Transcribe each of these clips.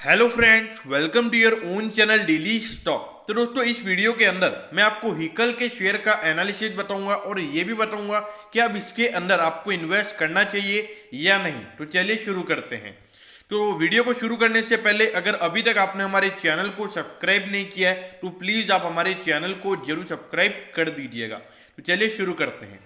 Hello friends, welcome to your own channel daily stock. तो दोस्तों, इस वीडियो के अंदर मैं आपको हिकल के शेयर का एनालिसिस बताऊंगा और ये भी बताऊंगा कि अब इसके अंदर आपको इन्वेस्ट करना चाहिए या नहीं। तो चलिए शुरू करते हैं। तो वीडियो को शुरू करने से पहले अगर अभी तक आपने हमारे चैनल को सब्सक्राइब नहीं किया है तो प्लीज़ आप हमारे चैनल को जरूर सब्सक्राइब कर दीजिएगा। तो चलिए शुरू करते हैं।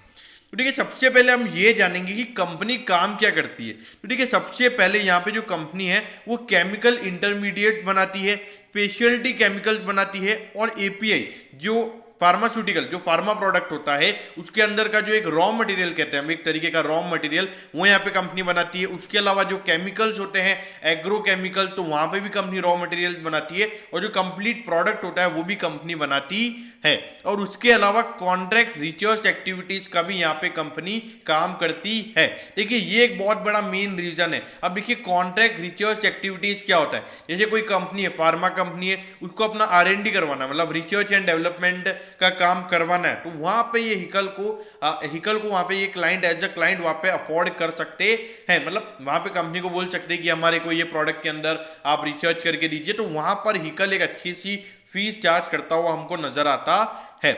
तो ठीक है, सबसे पहले हम ये जानेंगे कि कंपनी काम क्या करती है। तो ठीक है, सबसे पहले यहाँ पे जो कंपनी है वो केमिकल इंटरमीडिएट बनाती है, स्पेशलिटी केमिकल्स बनाती है और एपीआई जो फार्मास्यूटिकल जो फार्मा प्रोडक्ट होता है उसके अंदर का जो एक रॉ मटेरियल कहते हैं हम, एक तरीके का रॉ मटेरियल वो यहाँ पे कंपनी बनाती है। उसके अलावा जो केमिकल्स होते हैं एग्रो केमिकल्स, तो वहां पे भी कंपनी रॉ मटेरियल बनाती है और जो कंप्लीट प्रोडक्ट होता है वो भी कंपनी बनाती है। और उसके अलावा कॉन्ट्रैक्ट रिसर्च एक्टिविटीज का भी यहाँ पे कंपनी काम करती है। देखिए, ये एक बहुत बड़ा मेन रीजन है। अब देखिए, कॉन्ट्रैक्ट रिसर्च एक्टिविटीज क्या होता है। जैसे कोई कंपनी है, फार्मा कंपनी है, उसको अपना R&D करवाना, मतलब रिसर्च एंड डेवलपमेंट का काम करवाना है, तो वहां पे ये हिकल को वहां पे ये क्लाइंट एज अ क्लाइंट वहां पे अफोर्ड कर सकते हैं। मतलब वहां पे कंपनी को बोल सकते हैं कि हमारे को ये प्रोडक्ट के अंदर आप रिसर्च करके दीजिए, तो वहां पर हिकल एक अच्छी सी फीस चार्ज करता हुआ हमको नजर आता है।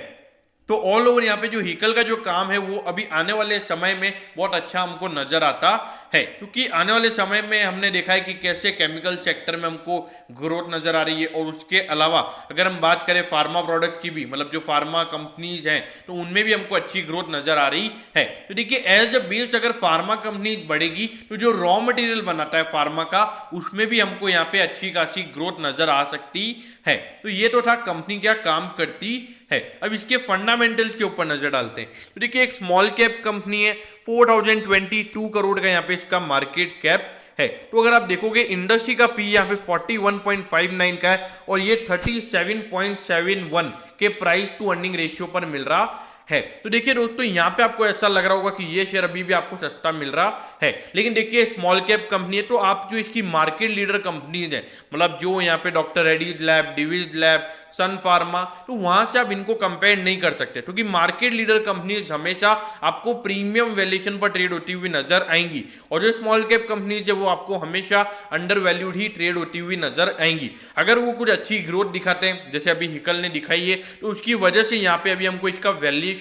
तो ऑल ओवर यहाँ पे जो हिकल का जो काम है वो अभी आने वाले समय में बहुत अच्छा हमको नजर आता है, क्योंकि आने वाले समय में हमने देखा है कि कैसे केमिकल सेक्टर में हमको ग्रोथ नजर आ रही है। और उसके अलावा अगर हम बात करें फार्मा प्रोडक्ट की भी, मतलब जो फार्मा कंपनीज हैं, तो उनमें भी हमको अच्छी ग्रोथ नजर आ रही है। तो देखिए, एज अ बेस्ड अगर फार्मा कंपनी बढ़ेगी तो जो रॉ मटेरियल बनाता है फार्मा का, उसमें भी हमको यहाँ पे अच्छी खासी ग्रोथ नजर आ सकती है। तो ये तो था कंपनी क्या काम करती है। अब इसके फंडामेंटल्स के ऊपर नजर डालते हैं। तो देखिए, एक स्मॉल कैप कंपनी है, 4022 करोड़ का यहाँ पे इसका मार्केट कैप है। तो अगर आप देखोगे इंडस्ट्री का पी यहाँ पे 41.59 का है और ये 37.71 के प्राइस टू अर्निंग रेशियो पर मिल रहा है। तो देखिए दोस्तों, यहाँ पे आपको ऐसा लग रहा होगा कि ये शेयर अभी भी आपको सस्ता मिल रहा है, लेकिन देखिए स्मॉल कैप कंपनी है, तो आप जो इसकी मार्केट लीडर कंपनीज है, मतलब जो यहाँ पे Doctor Reddy's lab, Divi's lab, Sun Pharma, तो वहां से आप इनको कंपेयर नहीं कर सकते, क्योंकि मार्केट लीडर कंपनीज हमेशा आपको प्रीमियम वैल्यूएशन पर ट्रेड होती हुई नजर आएंगी और जो स्मॉल कैप कंपनीज है वो आपको हमेशा अंडर वैल्यूड ही ट्रेड होती हुई नजर आएंगी। अगर वो कुछ अच्छी ग्रोथ दिखाते हैं जैसे अभी हिकल ने दिखाई है, तो उसकी वजह से यहाँ पे अभी हमको इसका वैल्यूएशन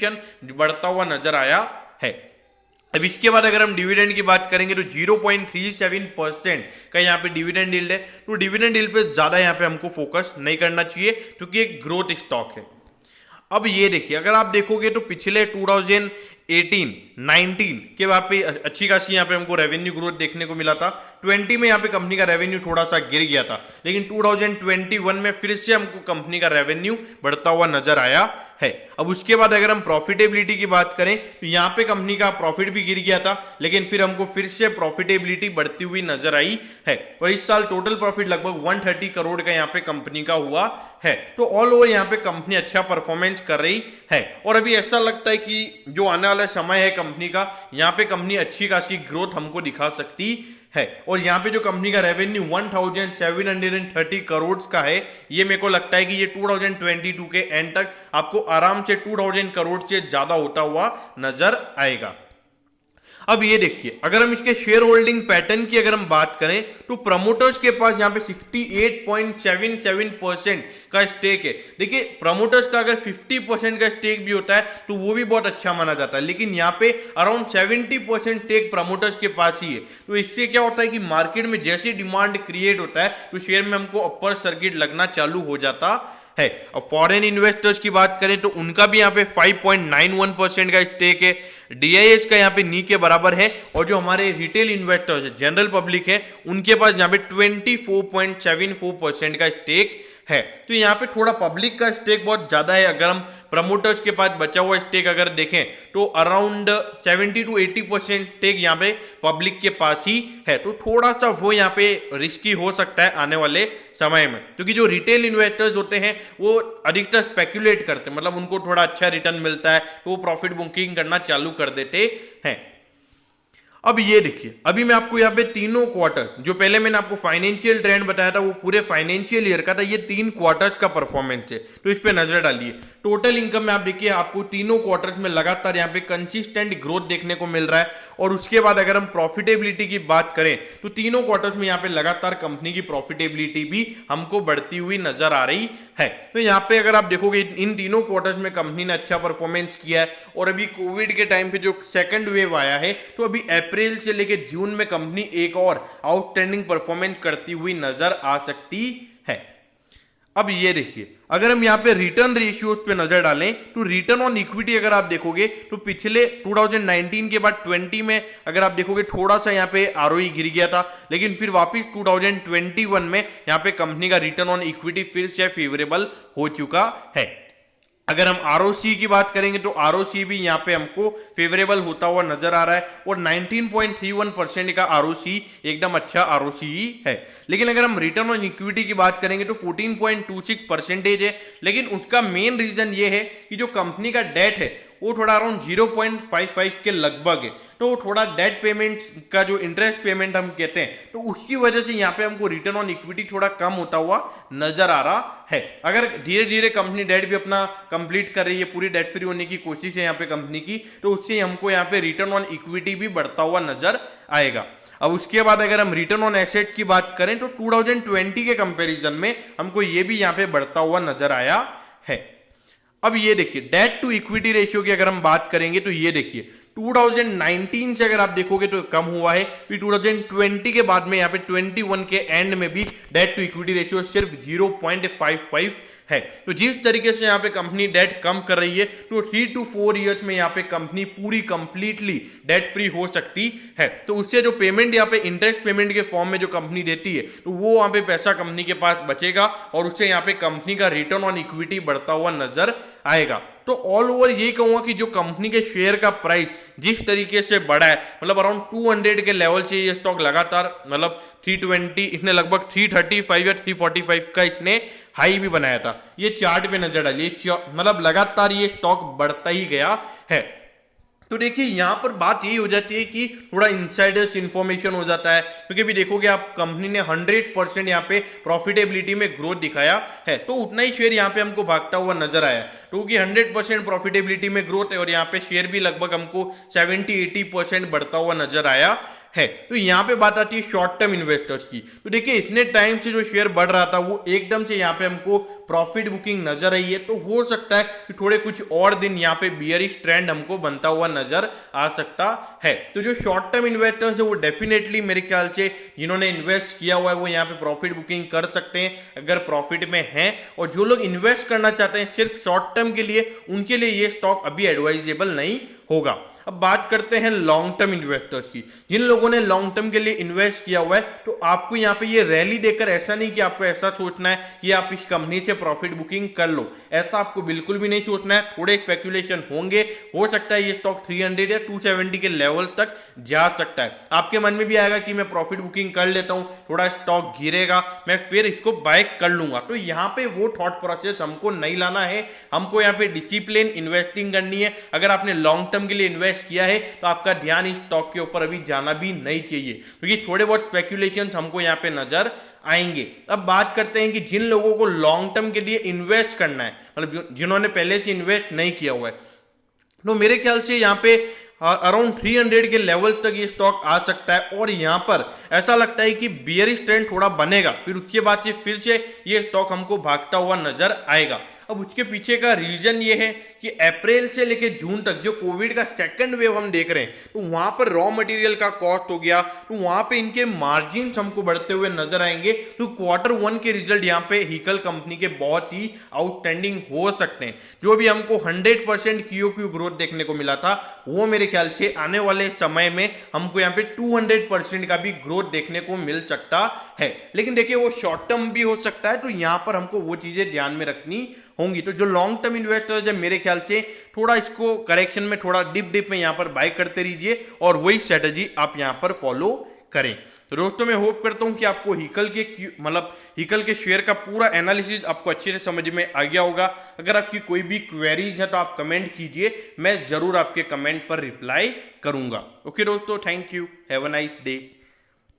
बढ़ता हुआ नजर आया है। अब इसके बाद अगर हम डिविडेंड की बात करेंगे तो 0.37% का यहाँ पे डिविडेंड यील्ड है। तो डिविडेंड यील्ड पे ज्यादा यहाँ पे हमको फोकस नहीं करना चाहिए, क्योंकि एक ग्रोथ स्टॉक है। अब ये देखिए, अगर आप देखोगे तो पिछले 2018-19 के बाद पे अच्छी खासी यहाँ पे हमको रेवेन्यू ग्रोथ देखने को मिला था। 20 में यहाँ पे कंपनी का रेवेन्यू थोड़ा सा गिर गया था, लेकिन 2021 में फिर से हमको कंपनी का रेवेन्यू बढ़ता हुआ नजर आया है। अब उसके बाद अगर हम प्रॉफिटेबिलिटी की बात करें तो यहाँ पे कंपनी का प्रॉफिट भी गिर गया था, लेकिन फिर हमको फिर से प्रॉफिटेबिलिटी बढ़ती हुई नजर आई है और इस साल टोटल प्रॉफिट लगभग 130 करोड़ का यहाँ पे कंपनी का हुआ है। तो ऑल ओवर यहाँ पे कंपनी अच्छा परफॉर्मेंस कर रही है और अभी ऐसा लगता है कि जो आने वाला समय है कंपनी का, यहाँ पे कंपनी अच्छी खासी ग्रोथ हमको दिखा सकती है। और यहाँ पे जो कंपनी का रेवेन्यू 1730 करोड़ का है, ये मेरे को लगता है कि ये 2022 के एंड तक आपको आराम से 2000 करोड़ से ज्यादा होता हुआ नजर आएगा। अब ये देखिए, अगर हम इसके शेयर होल्डिंग पैटर्न की अगर हम बात करें तो प्रमोटर्स के पास यहाँ पे 68.77% का स्टेक है। देखिए, प्रमोटर्स का अगर 50% का स्टेक भी होता है तो वो भी बहुत अच्छा माना जाता है, लेकिन यहाँ पे अराउंड 70% स्टेक प्रमोटर्स के पास ही है। तो इससे क्या होता है कि मार्केट में जैसे डिमांड क्रिएट होता है तो शेयर में हमको अपर सर्किट लगना चालू हो जाता है। अब फॉरेन इन्वेस्टर्स की बात करें तो उनका भी यहाँ पे 5.91% का स्टेक है। DIS का यहाँ पे नी के बराबर है और जो हमारे रिटेल इन्वेस्टर्स है, जनरल पब्लिक है, उनके पास यहाँ पे 24.74% का स्टेक है। तो यहाँ पे थोड़ा पब्लिक का स्टेक बहुत ज्यादा है। अगर हम प्रमोटर्स के पास बचा हुआ स्टेक अगर देखें तो अराउंड 70 to 80% स्टेक यहाँ पे पब्लिक के पास ही है। तो थोड़ा सा वो यहाँ पे रिस्की हो सकता है आने वाले समय में, क्योंकि जो रिटेल इन्वेस्टर्स होते हैं वो अधिकतर स्पेक्युलेट करते हैं, मतलब उनको थोड़ा अच्छा रिटर्न मिलता है तो वो प्रॉफिट बुकिंग करना चालू कर देते हैं। अब ये देखिए, अभी मैं आपको यहाँ पे तीनों क्वार्टर, जो पहले मैंने आपको फाइनेंशियल ट्रेंड बताया था वो पूरे फाइनेंशियल ईयर का था, ये 3 क्वार्टर्स का परफॉर्मेंस है, तो इस पे नजर डालिए। टोटल इनकम में आप देखिए आपको तीनों क्वार्टर्स में लगातार यहाँ पे कंसिस्टेंट ग्रोथ देखने को मिल रहा है। और उसके बाद अगर हम प्रॉफिटेबिलिटी की बात करें तो तीनों क्वार्टर्स में यहाँ पे लगातार कंपनी की प्रॉफिटेबिलिटी भी हमको बढ़ती हुई नजर आ रही है। तो यहाँ पे अगर आप देखोगे इन तीनों क्वार्टर्स में कंपनी ने अच्छा परफॉर्मेंस किया है। और अभी कोविड के टाइम पे जो सेकंड वेव आया है, तो अभी अप्रैल से लेके जून में कंपनी एक और आउटस्टैंडिंग परफॉर्मेंस करती हुई नजर आ सकती है। अब ये देखिए, अगर हम यहाँ पे रिटर्न रेशियोज पे नजर डालें तो रिटर्न ऑन इक्विटी अगर आप देखोगे तो पिछले 2019 के बाद 20 में अगर आप देखोगे थोड़ा सा यहाँ पे आरओई गिर गया था, लेकिन फिर वापस 2021 में यहाँ पे कंपनी का रिटर्न ऑन इक्विटी फिर से फेवरेबल हो चुका है। अगर हम आरओसी की बात करेंगे तो आरओसी भी यहाँ पे हमको फेवरेबल होता हुआ नजर आ रहा है और 19.31% का आरओसी एकदम अच्छा आरओसी ही है। लेकिन अगर हम रिटर्न ऑन इक्विटी की बात करेंगे तो 14.26% है। लेकिन उसका मेन रीजन ये है कि जो कंपनी का डेट है वो थोड़ा अराउंड 0.55 के लगभग है, तो वो थोड़ा डेट पेमेंट का जो इंटरेस्ट पेमेंट हम कहते हैं, तो उसकी वजह से यहाँ पे हमको रिटर्न ऑन इक्विटी थोड़ा कम होता हुआ नजर आ रहा है। अगर धीरे धीरे कंपनी डेट भी अपना कंप्लीट कर रही है, पूरी डेट फ्री होने की कोशिश है यहाँ पे कंपनी की, तो उससे हमको यहाँ पे रिटर्न ऑन इक्विटी भी बढ़ता हुआ नजर आएगा। अब उसके बाद अगर हम रिटर्न ऑन एसेट की बात करें तो 2020 के कंपेरिजन में हमको ये भी यहाँ पे बढ़ता हुआ नजर आया है। अब ये देखिए, डेट टू इक्विटी रेशियो की अगर हम बात करेंगे तो ये देखिए 2019 से अगर आप देखोगे तो कम हुआ है, फिर 2020 के बाद में यहाँ पे 21 के एंड में भी डेट टू इक्विटी रेशियो सिर्फ 0.55 है। तो जिस तरीके से यहाँ पे कंपनी डेट कम कर रही है तो 3 to 4 इयर्स में यहाँ पे कंपनी पूरी कंप्लीटली डेट फ्री हो सकती है। तो उससे जो पेमेंट यहाँ पे इंटरेस्ट पेमेंट के फॉर्म में जो कंपनी देती है, तो वो यहाँ पे पैसा कंपनी के पास बचेगा और उससे यहाँ पे कंपनी का रिटर्न ऑन इक्विटी बढ़ता हुआ नजर आएगा। तो ऑल ओवर ये कहूंगा कि जो कंपनी के शेयर का प्राइस जिस तरीके से बढ़ा है, मतलब अराउंड 200 के लेवल से ये स्टॉक लगातार, मतलब 320, इसने लगभग 335 या 345 का इसने हाई भी बनाया था। ये चार्ट पे नजर डालिए, मतलब लगातार ये स्टॉक बढ़ता ही गया है। तो देखिए यहाँ पर बात यही हो जाती है कि थोड़ा इनसाइडर्स इन्फॉर्मेशन हो जाता है, क्योंकि अभी देखोगे आप कंपनी ने 100% यहाँ पे प्रॉफिटेबिलिटी में ग्रोथ दिखाया है, तो उतना ही शेयर यहाँ पे हमको भागता हुआ नजर आया। तो क्योंकि 100% प्रॉफिटेबिलिटी में ग्रोथ है और यहाँ पे शेयर भी लगभग हमको 70-80% बढ़ता हुआ नजर आया है। तो यहाँ पे बात आती है शॉर्ट टर्म इन्वेस्टर्स की। तो देखिए इतने टाइम से जो शेयर बढ़ रहा था वो एकदम से यहाँ पे हमको प्रॉफिट बुकिंग नजर आई है, तो हो सकता है कि थोड़े कुछ और दिन यहाँ पे बियरिश ट्रेंड हमको बनता हुआ नजर आ सकता है। तो जो शॉर्ट टर्म इन्वेस्टर्स है वो डेफिनेटली मेरे ख्याल से जिन्होंने इन्वेस्ट किया हुआ है वो यहाँ पे प्रॉफिट बुकिंग कर सकते हैं अगर प्रॉफिट में है। और जो लोग इन्वेस्ट करना चाहते हैं सिर्फ शॉर्ट टर्म के लिए, उनके लिए ये स्टॉक अभी एडवाइजेबल नहीं होगा। अब बात करते हैं लॉन्ग टर्म इन्वेस्टर्स की। जिन लोगों ने लॉन्ग टर्म के लिए इन्वेस्ट किया हुआ है, तो आपको यहाँ पे ये रैली देखकर ऐसा नहीं कि आपको ऐसा सोचना है कि आप इस कंपनी से प्रॉफिट बुकिंग कर लो, ऐसा आपको बिल्कुल भी नहीं सोचना है। थोड़े स्पेकुलेशन होंगे, हो सकता है ये स्टॉक 300 या 270 के लेवल तक जा सकता है। आपके मन में भी आएगा कि मैं प्रॉफिट बुकिंग कर लेता हूँ, थोड़ा स्टॉक गिरेगा, मैं फिर इसको बाय कर लूंगा। तो यहाँ पे वो थॉट प्रोसेस हमको नहीं लाना है, हमको यहाँ पे डिसिप्लिन इन्वेस्टिंग करनी है। अगर आपने लॉन्ग टर्म के लिए इन्वेस्ट किया है तो आपका ध्यान इस स्टॉक के ऊपर अभी जाना भी नहीं चाहिए, क्योंकि थोड़े बहुत स्पेकुलेशंस हमको यहाँ पे नजर आएंगे। अब बात करते हैं कि जिन लोगों को लॉन्ग टर्म के लिए इन्वेस्ट करना है, मतलब जिन्होंने पहले से इन्वेस्ट नहीं किया हुआ है, तो मेरे ख्याल से यहाँ पे अराउंड 300 के लेवल तक ये स्टॉक आ सकता है। और यहाँ पर ऐसा लगता है कि बियरिश ट्रेंड थोड़ा बनेगा, फिर उसके बाद से फिर से ये स्टॉक हमको भागता हुआ नजर आएगा। अब उसके पीछे का रीजन ये है कि अप्रैल से लेकर जून तक जो कोविड का सेकंड वेव हम देख रहे हैं, तो वहां पर रॉ मटेरियल का कॉस्ट हो गया, तो वहां पे इनके मार्जिन हमको बढ़ते हुए नजर आएंगे। तो Q1 के रिजल्ट यहाँ पे हिकल कंपनी के बहुत ही आउटस्टैंडिंग हो सकते हैं। जो भी हमको 100% QOQ ग्रोथ देखने को मिला था, वो मेरे ख्याल से आने वाले समय में हमको यहाँ पे 200% का भी ग्रोथ देखने को मिल सकता है। लेकिन देखिए वो शॉर्ट टर्म भी हो सकता है, तो यहाँ पर हमको वो चीजें ध्यान में रखनी होंगी। तो जो लॉन्ग टर्म इन्वेस्टर्स है मेरे ख्याल से थोड़ा इसको करेक्शन में थोड़ा डिप में यहाँ पर बाय करते रहिए और वही स्ट्रेटजी आप यहाँ पर फॉलो करें। तो दोस्तों मैं होप करता हूं कि आपको हिकल के शेयर का पूरा एनालिसिस आपको अच्छे से समझ में आ गया होगा। अगर आपकी कोई भी क्वेरीज है तो आप कमेंट कीजिए, मैं जरूर आपके कमेंट पर रिप्लाई करूंगा। ओके दोस्तों, thank you, have a nice day.